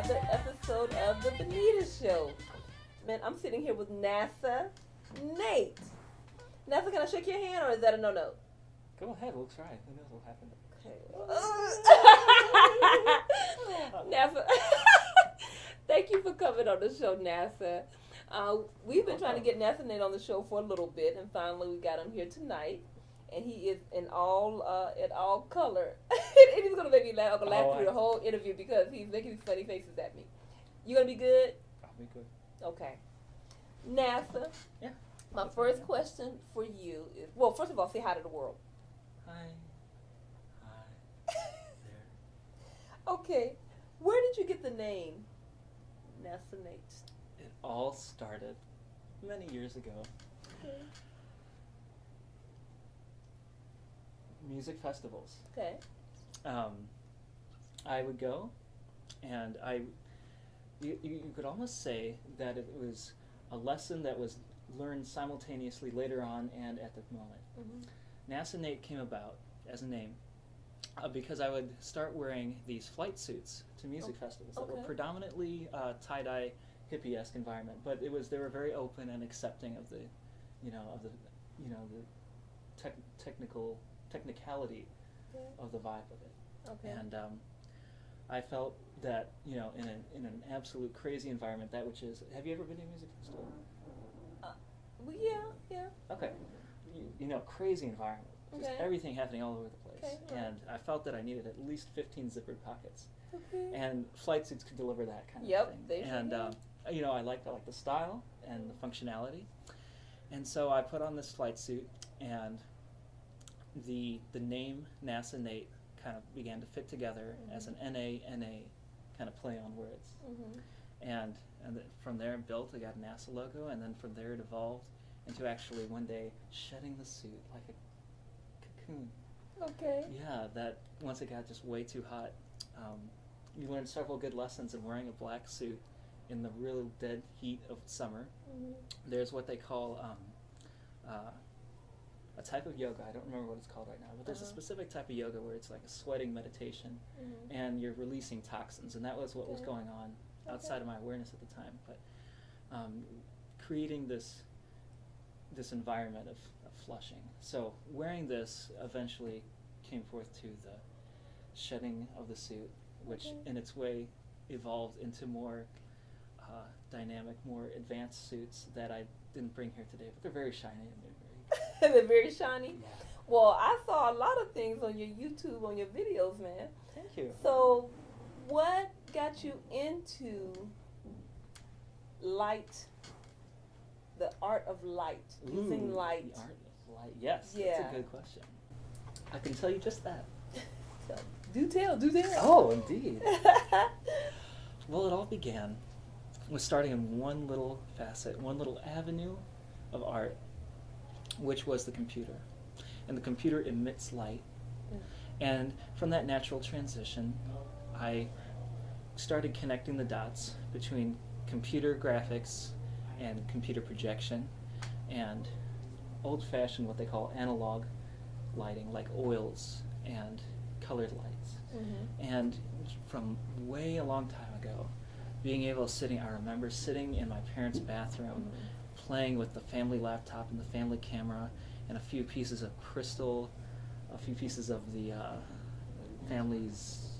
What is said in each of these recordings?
another episode of the Benita Show. Man, I'm sitting here with NASA Nate. NASA, can I shake your hand or is that a no-no? Go ahead, we'll try. Who knows what'll happen. Okay. NASA, thank you for coming on the show, NASA. We've been trying to get NASA Nate on the show for a little bit, and finally we got him here tonight. And he is in all color. And he's gonna make me laugh through the whole interview because he's making these funny faces at me. You gonna be good? I'll be good. Okay. NASA. Yeah. My first question for you is, well, first of all, say hi to the world. Hi. Hi. There. Okay. Where did you get the name NASA Nate? It all started many years ago. Okay. Music festivals. Okay. I would go, and you could almost say that it was a lesson that was learned simultaneously later on and at the moment. Mm-hmm. NASA Nate came about as a name because I would start wearing these flight suits to music festivals that were predominantly tie-dye, hippie-esque environment, but they were very open and accepting of the technicality of the vibe of it. Okay. And I felt that, in an absolute crazy environment, that which is, have you ever been to a music festival? Well, yeah. Okay. Crazy environment. Just everything happening all over the place. Okay, and I felt that I needed at least 15 zippered pockets. Okay. And flight suits could deliver that kind of thing. They and I liked the style and the functionality. And so I put on this flight suit, and the name NASA Nate kind of began to fit together as an NA kind of play on words. Mm-hmm. And from there it built, I got a NASA logo, and then from there it evolved into actually one day shedding the suit like a cocoon. Okay. Yeah, that once it got just way too hot, you learned several good lessons in wearing a black suit in the real dead heat of summer. Mm-hmm. There's what they call a type of yoga. I don't remember what it's called right now, but there's a specific type of yoga where it's like a sweating meditation, and you're releasing toxins, and that was what was going on outside of my awareness at the time. But creating this environment of flushing. So wearing this eventually came forth to the shedding of the suit, which in its way evolved into more dynamic, more advanced suits that I didn't bring here today, but they're very shiny and they're very They're very shiny? Yeah. Well, I saw a lot of things on your YouTube, on your videos, man. Thank you. So, what got you into light, the art of light, using light? The art of light, yes. Yeah. That's a good question. I can tell you just that. Do tell. Oh, indeed. Well, it all began with starting in one little facet, one little avenue of art, which was the computer. And the computer emits light. And from that natural transition, I started connecting the dots between computer graphics and computer projection and old-fashioned, what they call analog lighting, like oils and colored lights. Mm-hmm. And from way a long time ago, being able to I remember sitting in my parents' bathroom, playing with the family laptop and the family camera and a few pieces of crystal, a few pieces of the family's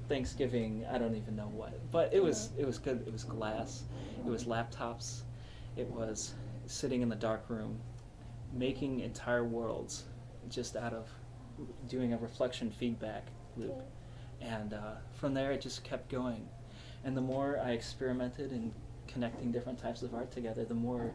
Thanksgiving, I don't even know what. But it was good. It was glass. It was laptops. It was sitting in the dark room, making entire worlds just out of doing a reflection feedback loop. And from there it just kept going. And the more I experimented in connecting different types of art together, the more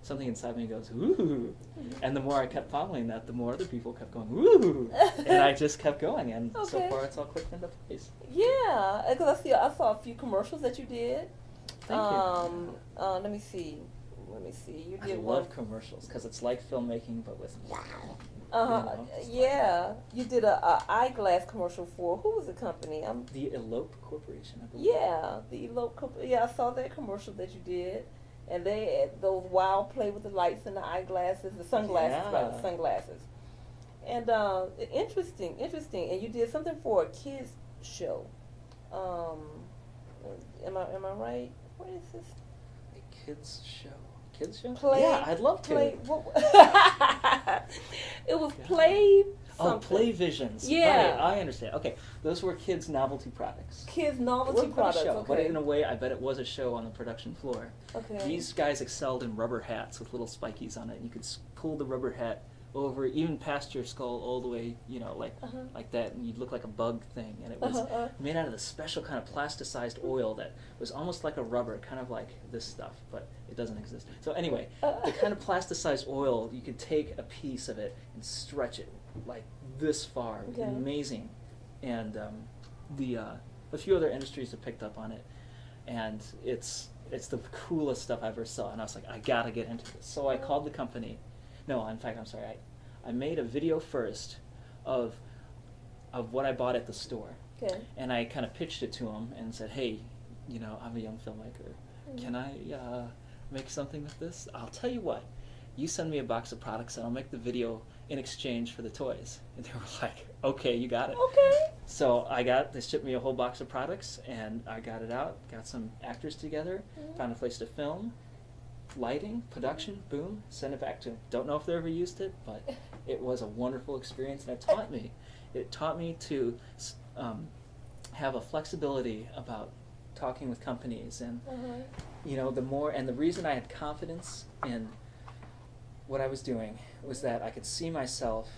something inside me goes, ooh. And the more I kept following that, the more other people kept going, ooh. And I just kept going, and so far it's all clicked into place. Yeah, because I saw a few commercials that you did. Thank you. Let me see. You did I love commercials because it's like filmmaking, but with yeah. You did a eyeglass commercial for, who was the company? The Elope Corporation, I believe. Yeah, the Elope Corporation. Yeah, I saw that commercial that you did. And they had those wild play with the lights and the eyeglasses, the sunglasses, right, the sunglasses. And interesting. And you did something for a kids show. Am I right? What is this? A kids show. Kids show? Play. Yeah, I'd love to. Play. It was Play. Oh, Play Visions. Yeah. Right, I understand. Okay, those were kids' novelty products. Kids' novelty products. Show, okay. But in a way, I bet it was a show on the production floor. Okay. These guys excelled in rubber hats with little spikies on it. You could pull the rubber hat over, even past your skull, all the way, like that, and you'd look like a bug thing. And it was made out of this special kind of plasticized oil that was almost like a rubber, kind of like this stuff, but it doesn't exist. So anyway, the kind of plasticized oil, you could take a piece of it and stretch it like this far. It was amazing. And a few other industries have picked up on it, and it's the coolest stuff I ever saw. And I was like, I gotta get into this. So I called the company. No, in fact, I'm sorry. I made a video first of what I bought at the store. Okay. And I kind of pitched it to him and said, hey, I'm a young filmmaker. Can I make something with this? I'll tell you what. You send me a box of products and I'll make the video in exchange for the toys. And they were like, okay, you got it. Okay. So they shipped me a whole box of products and I got it out, got some actors together, found a place to film, lighting, production, boom, send it back to them. Don't know if they ever used it, but it was a wonderful experience, and it taught me to have a flexibility about talking with companies, and the reason I had confidence in what I was doing was that I could see myself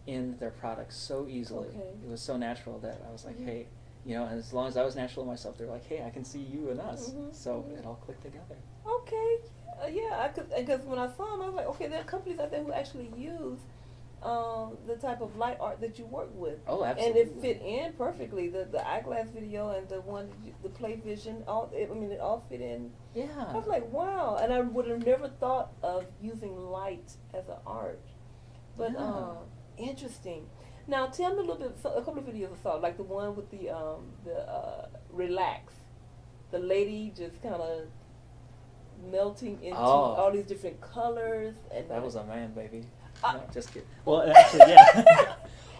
in their products so easily. Okay. It was so natural that I was like, hey, and as long as I was natural in myself, they were like, hey, I can see you and us. So it all clicked together. Okay. Yeah, because when I saw them, I was like, okay, there are companies out there who actually use the type of light art that you work with. Oh, absolutely. And it fit in perfectly. The eyeglass video and the one, the Play Vision, it all fit in. Yeah. I was like, wow. And I would have never thought of using light as an art. But interesting. Now, tell me a couple of videos I saw, like the one with the relax. The lady just kind of melting into all these different colors. And that was a man, baby. No, just kidding. Well, actually, yeah.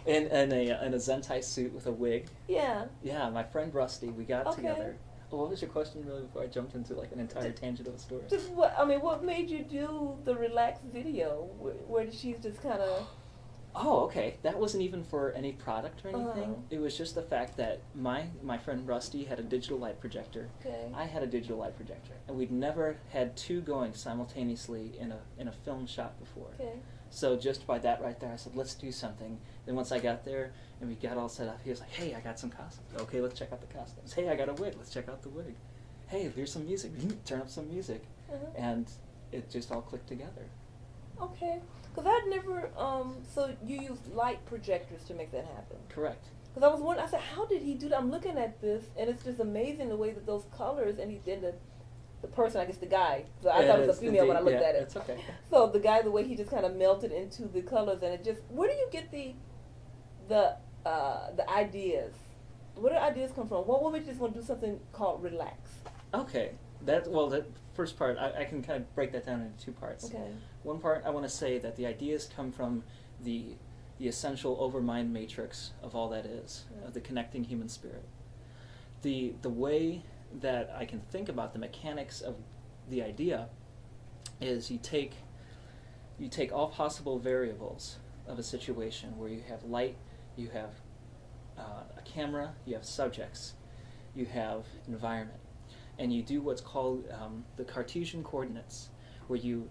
in a Zentai suit with a wig. Yeah. Yeah, my friend Rusty, we got together. Oh, what was your question really before I jumped into like an entire tangent of a story? Just what made you do the relaxed video where she's just kind of... Oh, okay. That wasn't even for any product or anything. It was just the fact that my friend Rusty had a digital light projector. Okay. I had a digital light projector, and we'd never had two going simultaneously in a film shot before. Okay. So just by that right there, I said, let's do something. Then once I got there and we got all set up, he was like, hey, I got some costumes. Okay, let's check out the costumes. Hey, I got a wig. Let's check out the wig. Hey, here's some music. Turn up some music. And it just all clicked together. Okay. Because I'd never, so you use light projectors to make that happen? Correct. Because I was wondering, I said, how did he do that? I'm looking at this, and it's just amazing the way that those colors, and the person, I guess the guy, so I thought it was a female when I looked at it. It's okay. So the guy, the way he just kind of melted into the colors, and it just, where do you get the ideas? Where do ideas come from? What made you just want to do something called relax? Okay. The first part, I can kind of break that down into two parts. Okay. One part, I want to say that the ideas come from the essential overmind matrix of all that is, of the connecting human spirit. The way that I can think about the mechanics of the idea is you take all possible variables of a situation where you have light, you have a camera, you have subjects, you have environment, and you do what's called the Cartesian coordinates, where you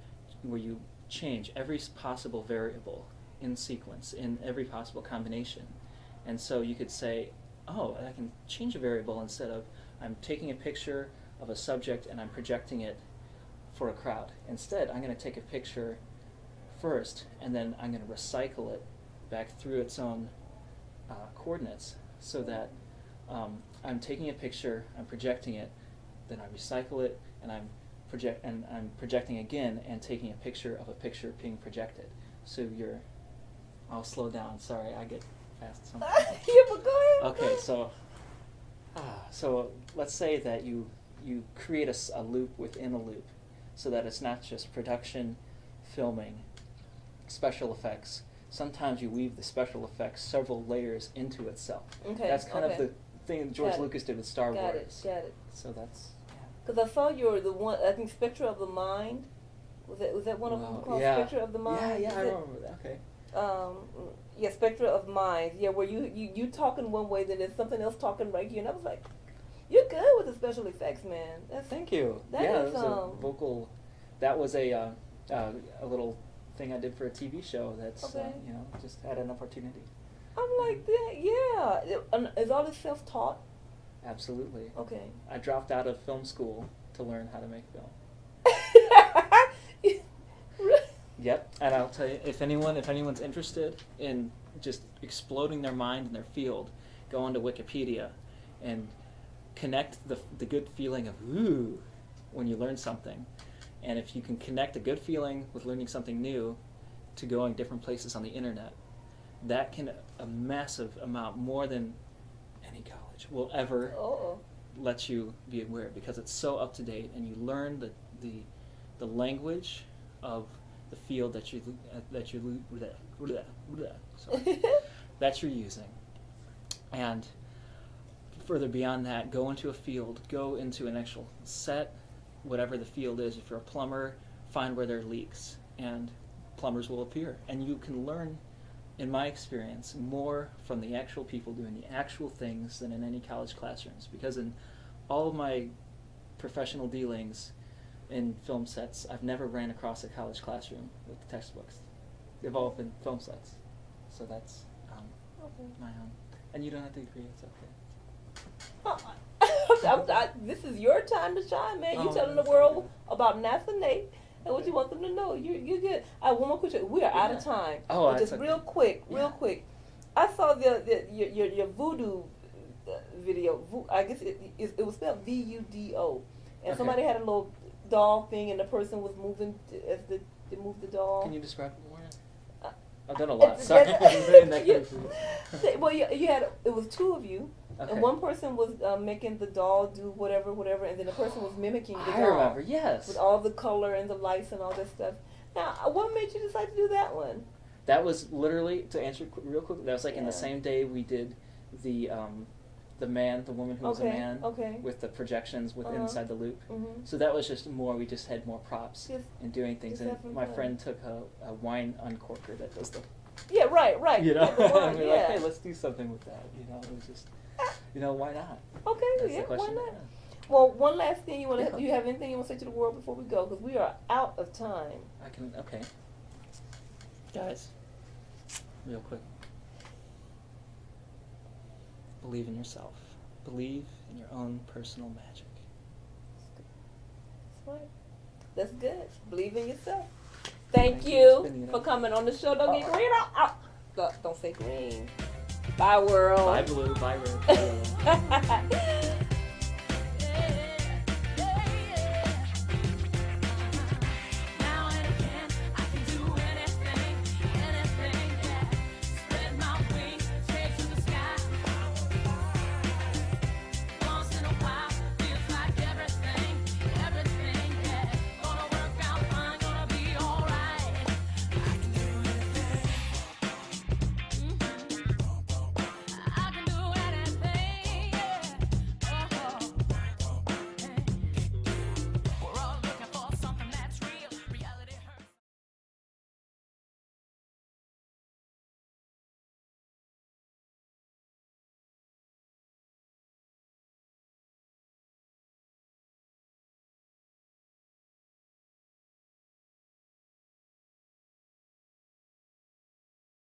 change every possible variable in sequence, in every possible combination. And so you could say, oh, I can change a variable instead of I'm taking a picture of a subject and I'm projecting it for a crowd. Instead, I'm going to take a picture first and then I'm going to recycle it back through its own coordinates, so that I'm taking a picture, I'm projecting it, then I recycle it, and I'm projecting again and taking a picture of a picture being projected. So I'll slow down. Sorry, I get fast sometimes. Yeah, but go ahead. Okay, so let's say that you create a loop within a loop, so that it's not just production, filming, special effects. Sometimes you weave the special effects several layers into itself. Okay. That's kind of thing George Lucas did with Star Wars. Got it. So that's Because I saw you were the one. I think Spectre of the Mind. Was that one of them called Spectre of the Mind? Yeah, I remember that. Okay. Yeah, Spectre of Mind. Yeah, where you talking one way, then there's something else talking right here, and I was like, you're good with the special effects, man. Thank you. That it was a vocal. That was a little thing I did for a TV show. That's just had an opportunity. I'm like that. Yeah. Is all this self-taught? Absolutely. Okay. I dropped out of film school to learn how to make film. Yep, and I'll tell you, if anyone's interested in just exploding their mind in their field, go onto Wikipedia and connect the good feeling of ooh when you learn something. And if you can connect a good feeling with learning something new to going different places on the internet, that can a massive amount, more than any college will ever let you be aware, because it's so up to date, and you learn the language of the field that you're using. And further beyond that, go into a field, go into an actual set, whatever the field is. If you're a plumber, find where there are leaks, and plumbers will appear. And you can learn, in my experience, more from the actual people doing the actual things than in any college classrooms. Because in all of my professional dealings in film sets, I've never ran across a college classroom with the textbooks. They've all been film sets. So that's my own. And you don't have to agree, it's okay. This is your time to shine, man. You telling the world about Arceneaux and what you want them to know. You're good. One more question. We are out of time. But just real quick. I saw your voodoo video. I guess it was spelled VUDO, and somebody had a little doll thing, and the person was moving as they moved the doll. Can you describe it more? I've done a lot. Sorry. Well, you had, it was two of you, and one person was making the doll do whatever, and then the person was mimicking the doll. I remember, yes. With all the color and the lights and all that stuff. Now, what made you decide to do that one? That was literally, to answer real quick, that was like in the same day we did the woman who was a man, with the projections with inside the loop. Mm-hmm. So that was just more, we just had more props and doing things. And my friend took a wine uncorker that does the... Yeah, right. You know, and we were like, hey, let's do something with that. You know, it was just, why not? Okay, why not? Well, one last thing do you have anything you want to say to the world before we go? Because we are out of time. Okay. Guys, real quick. Believe in yourself. Believe in your own personal magic. That's right. That's good. Believe in yourself. Thank you for coming on the show. Don't get green. Don't say green. Bye, world. Bye, blue. Bye, red.